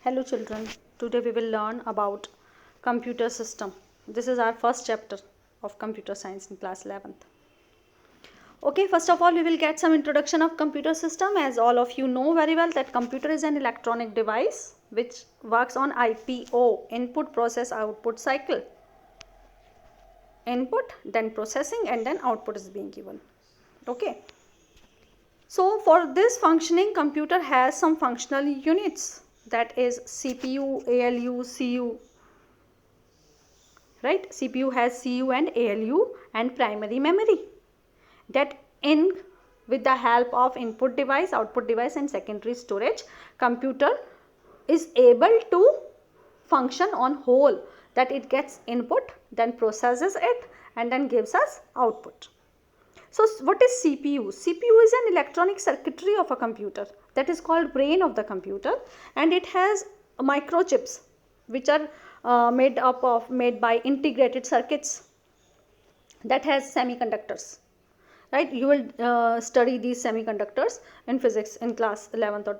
Hello children, today we will learn about computer system. This is our first chapter of computer science in class 11th. Okay, first of all we will get some introduction of computer system. As all of you know very well that computer is an electronic device which works on IPO, input process output cycle. Input, then processing, and then output is being given. Okay. So for this functioning, computer has some functional units, that is CPU, ALU, CU, right? CPU has CU and ALU and primary memory, that in with the help of input device, output device and secondary storage, computer is able to function on whole, that it gets input, then processes it and then gives us output. So what is CPU? CPU is an electronic circuitry of a computer, that is called brain of the computer, and it has microchips which are made by integrated circuits, that has semiconductors, right? You will study these semiconductors in physics in class 11th or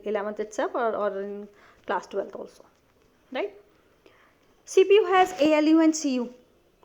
11th itself, or in class 12th also, right? CPU has ALU and CU,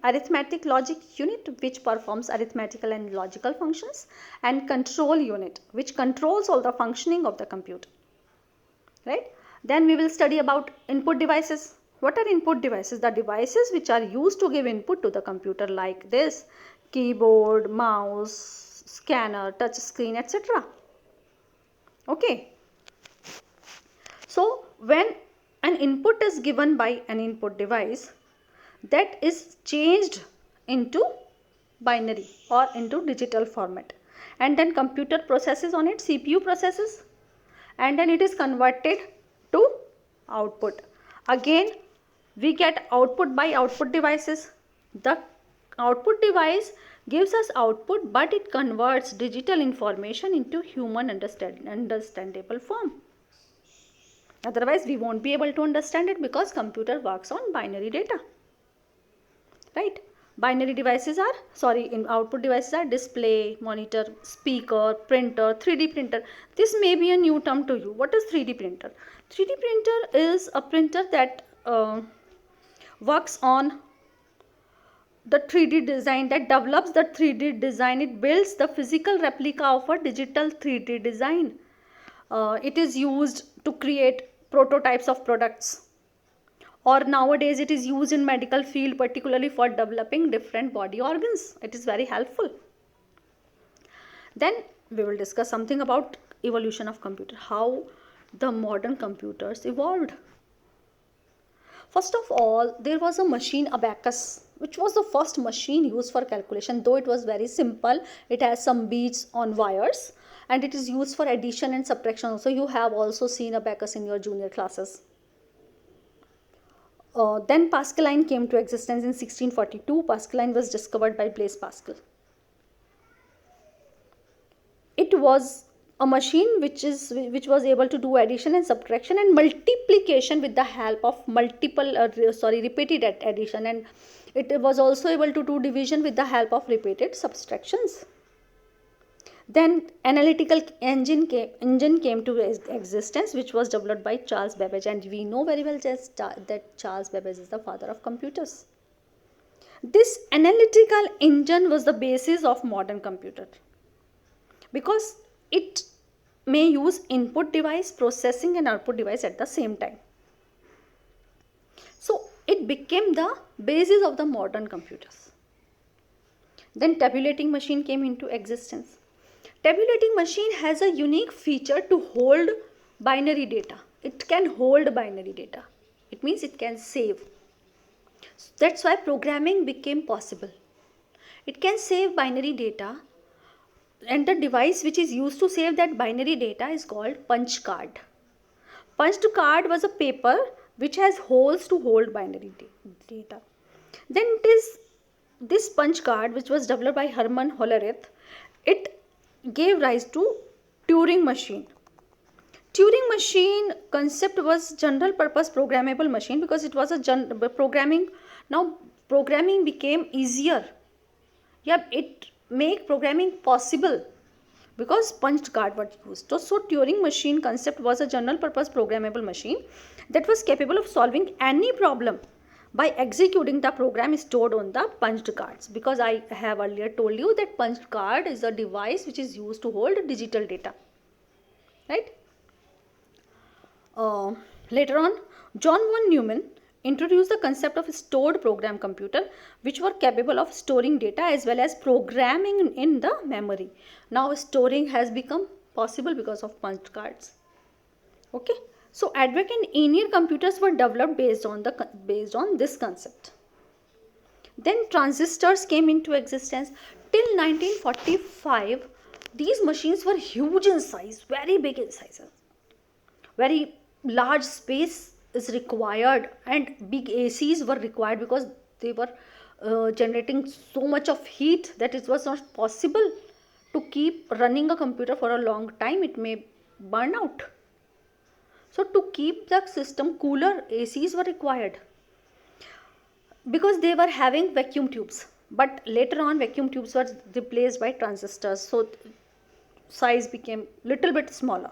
arithmetic logic unit, which performs arithmetical and logical functions, and control unit, which controls all the functioning of the computer, right? Then we will study about input devices. What are input devices? The devices which are used to give input to the computer, like this: keyboard, mouse, scanner, touch screen, etc. Okay. So when an input is given by an input device, that is changed into binary or into digital format, and then computer processes on it, CPU processes, and then it is converted to output. Again we get output by output devices. The output device gives us output, but it converts digital information into human understandable form. Otherwise we won't be able to understand it, because computer works on binary data, right? Binary devices are, output devices are display, monitor, speaker, printer, 3D printer. This may be a new term to you. What is 3D printer? 3D printer is a printer that works on the 3D design, that develops the 3D design. It builds the physical replica of a digital 3D design. It is used to create prototypes of products, or nowadays it is used in medical field, particularly for developing different body organs. It is very helpful. Then we will discuss something about evolution of computer, how the modern computers evolved. First of all, there was a machine, abacus, which was the first machine used for calculation. Though it was very simple, it has some beads on wires, and it is used for addition and subtraction. So you have also seen abacus in your junior classes. Then Pascaline came to existence in 1642. Pascaline was discovered by Blaise Pascal. It was a machine which was able to do addition and subtraction and multiplication with the help of repeated addition, and it was also able to do division with the help of repeated subtractions. Then analytical engine came to existence, which was developed by Charles Babbage, and we know very well that Charles Babbage is the father of computers. This analytical engine was the basis of modern computer, because it may use input device, processing and output device at the same time. So it became the basis of the modern computers. Then tabulating machine came into existence. Tabulating machine has a unique feature to hold binary data. It can hold binary data. It means it can save. That's why programming became possible. It can save binary data, and the device which is used to save that binary data is called punch card. Punch card was a paper which has holes to hold binary data. Then it is this punch card, which was developed by Hermann Hollerith. It gave rise to Turing machine. Turing machine concept was general purpose programmable machine, because it was a programming. Now programming became easier. Yeah, it make programming possible because punched card was used. So Turing machine concept was a general purpose programmable machine that was capable of solving any problem by executing the program stored on the punched cards, because I have earlier told you that punched card is a device which is used to hold digital data, right? Later on, John von Neumann introduced the concept of stored program computer, which were capable of storing data as well as programming in the memory. Now storing has become possible because of punched cards. Okay, so ADVEC and ENIAC computers were developed based on this concept. Then transistors came into existence. Till 1945, these machines were huge in size, very big in size. Very large space is required and big ACs were required because they were generating so much of heat that it was not possible to keep running a computer for a long time. It may burn out. So to keep the system cooler, ACs were required because they were having vacuum tubes. But later on, vacuum tubes were replaced by transistors, so size became little bit smaller.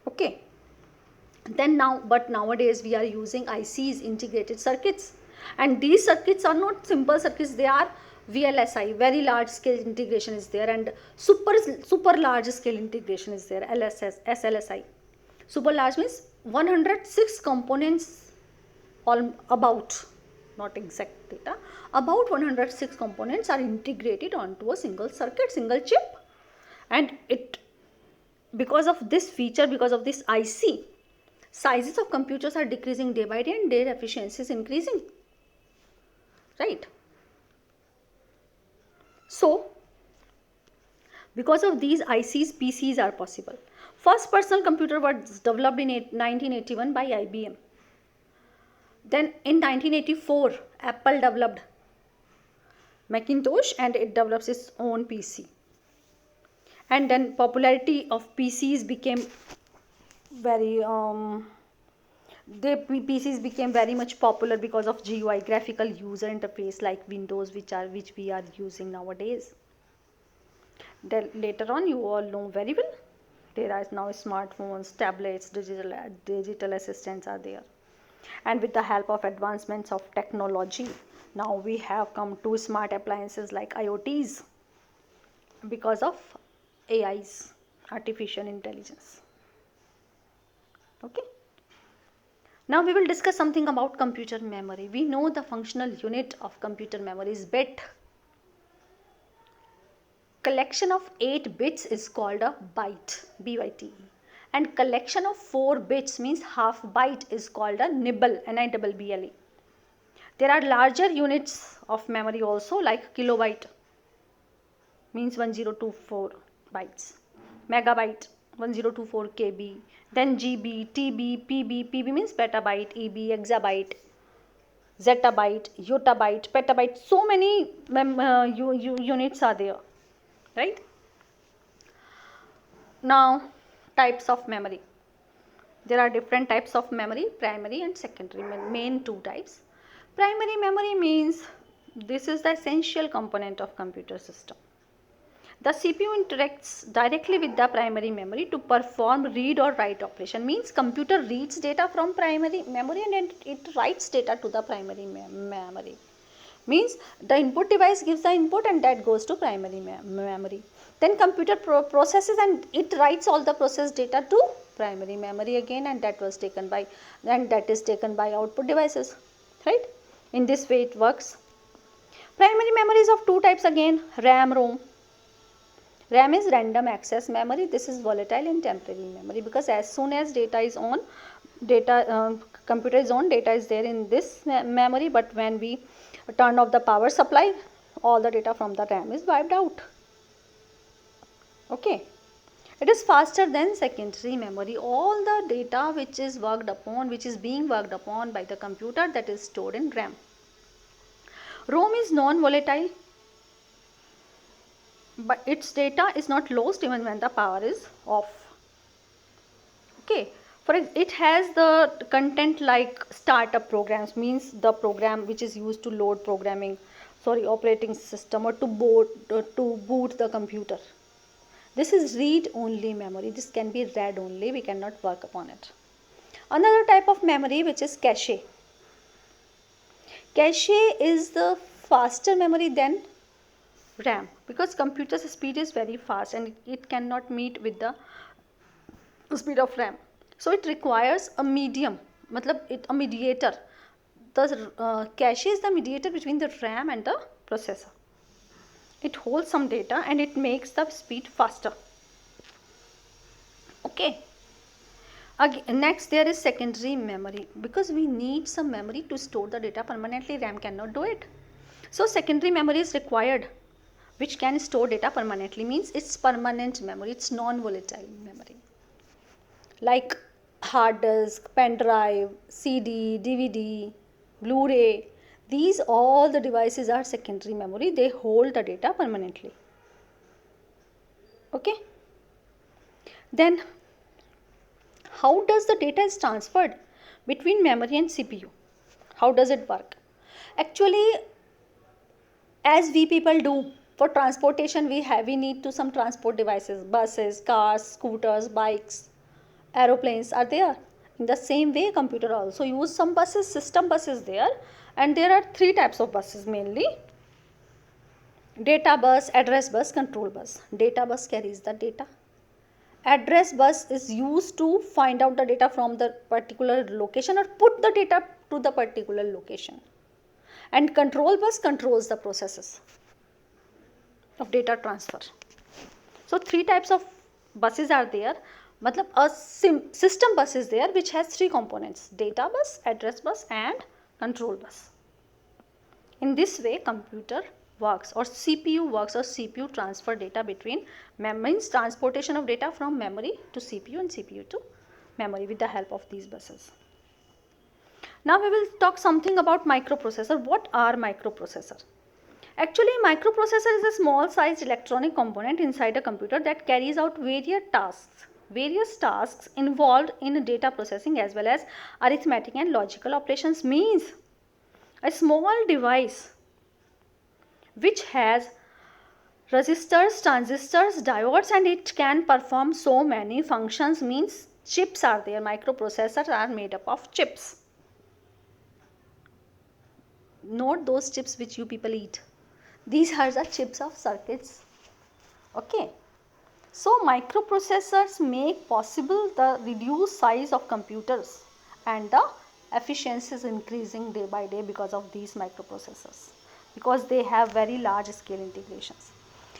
Okay. Then but nowadays we are using ICs, integrated circuits, and these circuits are not simple circuits. They are VLSI, very large scale integration is there, and super large scale integration is there, SLSI. Super large means 106 components, about, not exact data, about 106 components are integrated onto a single circuit, single chip, and because of this feature, because of this IC, sizes of computers are decreasing day by day and their efficiency is increasing, right? So because of these ICs, PCs are possible. First personal computer was developed in 1981 by IBM. Then in 1984, Apple developed Macintosh and it develops its own PC. And then popularity of PCs became PCs became very much popular because of GUI, graphical user interface, like Windows, which we are using nowadays. Then later on, you all know very well, there are now smartphones, tablets, digital assistants are there, and with the help of advancements of technology, now we have come to smart appliances like IoTs because of AIs, artificial intelligence. Okay. Now we will discuss something about computer memory. We know the functional unit of computer memory is bit. Collection of 8 bits is called a byte, B-Y-T-E. And collection of 4 bits means half byte is called a nibble, N-I-B-B-L-E. There are larger units of memory also, like kilobyte means 1024 bytes, megabyte 1024 KB, then GB, TB, PB, PB means petabyte, EB, exabyte, zettabyte, yottabyte, petabyte, so many units are there, right? Now types of memory. There are different types of memory, primary and secondary, main 2 types. Primary memory means this is the essential component of computer system. The CPU interacts directly with the primary memory to perform read or write operation. Means computer reads data from primary memory and it writes data to the primary memory. Means the input device gives the input and that goes to primary memory. Then computer processes and it writes all the processed data to primary memory again, and that is taken by output devices, right? In this way it works. Primary memory is of 2 types again, RAM, ROM. RAM is random access memory. This is volatile and temporary memory, because as soon as computer is on, data is there in this memory, but when we turn off the power supply, all the data from the RAM is wiped out. Okay. It is faster than secondary memory. All the data which is being worked upon by the computer, that is stored in RAM. ROM is non-volatile, but its data is not lost even when the power is off. Okay, for it has the content like startup programs, means the program which is used to load operating system or to boot the computer. This is read only memory. This can be read only. We cannot work upon it. Another type of memory which is cache. Cache is the faster memory than RAM because computer's speed is very fast and it cannot meet with the speed of RAM. So it requires a medium, a mediator. The cache is the mediator between the RAM and the processor. It holds some data and it makes the speed faster. Okay. Again, next there is secondary memory because we need some memory to store the data permanently. RAM cannot do it. So secondary memory is required which can store data permanently, means it's permanent memory, it's non-volatile memory. Like hard disk, pen drive, CD, DVD, Blu-ray, these all the devices are secondary memory. They hold the data permanently. Okay. Then how does the data is transferred between memory and CPU? How does it work? Actually, as we people do for transportation, we need to some transport devices, buses, cars, scooters, bikes, aeroplanes are there. In the same way, computer also use some buses, system buses there, and there are three types of buses mainly: data bus, address bus, control bus. Data bus carries the data. Address bus is used to find out the data from the particular location or put the data to the particular location. And control bus controls the processes of data transfer. So three types of buses are there. A system bus is there which has three components: data bus, address bus and control bus. In this way computer works, or CPU works, or CPU transfer data between memories, transportation of data from memory to CPU and CPU to memory with the help of these buses. Now we will talk something about microprocessor. What are microprocessor? Actually, microprocessor is a small sized electronic component inside a computer that carries out various tasks involved in data processing as well as arithmetic and logical operations. Means a small device which has resistors, transistors, diodes, and it can perform so many functions. Means chips are there. Microprocessors are made up of chips. Not those chips which you people eat. These are the chips of circuits. Okay. So microprocessors make possible the reduced size of computers, and the efficiency is increasing day by day because of these microprocessors, because they have very large scale integrations.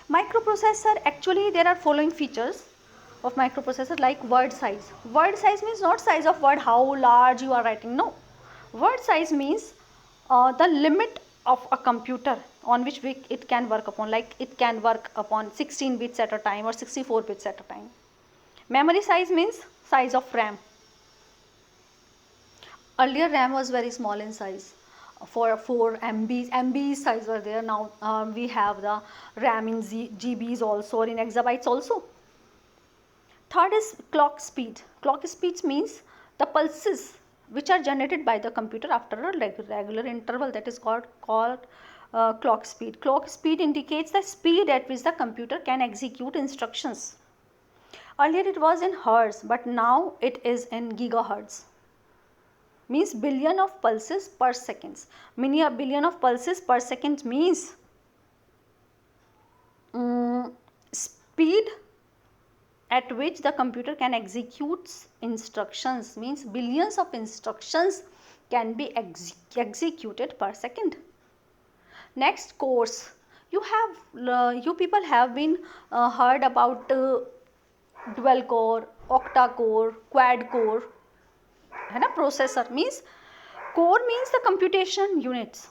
Microprocessor, actually there are following features of microprocessor, like word size. Word size means not size of word, how large you are writing. No. Word size means the limit of a computer on which it can work upon, like it can work upon 16 bits at a time or 64 bits at a time. Memory size means size of RAM. Earlier RAM was very small in size, for 4 MB size were there. Now we have the RAM in GBs also, or in exabytes also. Third is clock speed. Clock speed means the pulses which are generated by the computer after a regular interval, that is called clock speed. Clock speed indicates the speed at which the computer can execute instructions. Earlier it was in hertz, but now it is in gigahertz. Means billion of pulses per second. A billion of pulses per second means speed at which the computer can execute instructions, means billions of instructions can be executed per second. Next, cores. You people have been heard about dual core, octa core, quad core. And a processor means core means the computation units.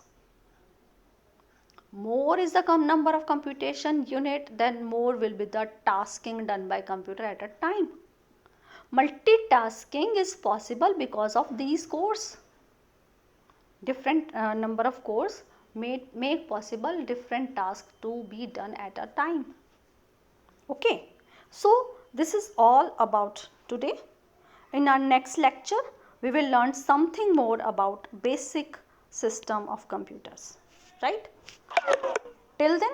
More is the number of computation unit, then more will be the tasking done by computer at a time. Multitasking is possible because of these cores. Different number of cores make possible different tasks to be done at a time. Okay, so this is all about today. In our next lecture, we will learn something more about basic system of computers, right? Till then,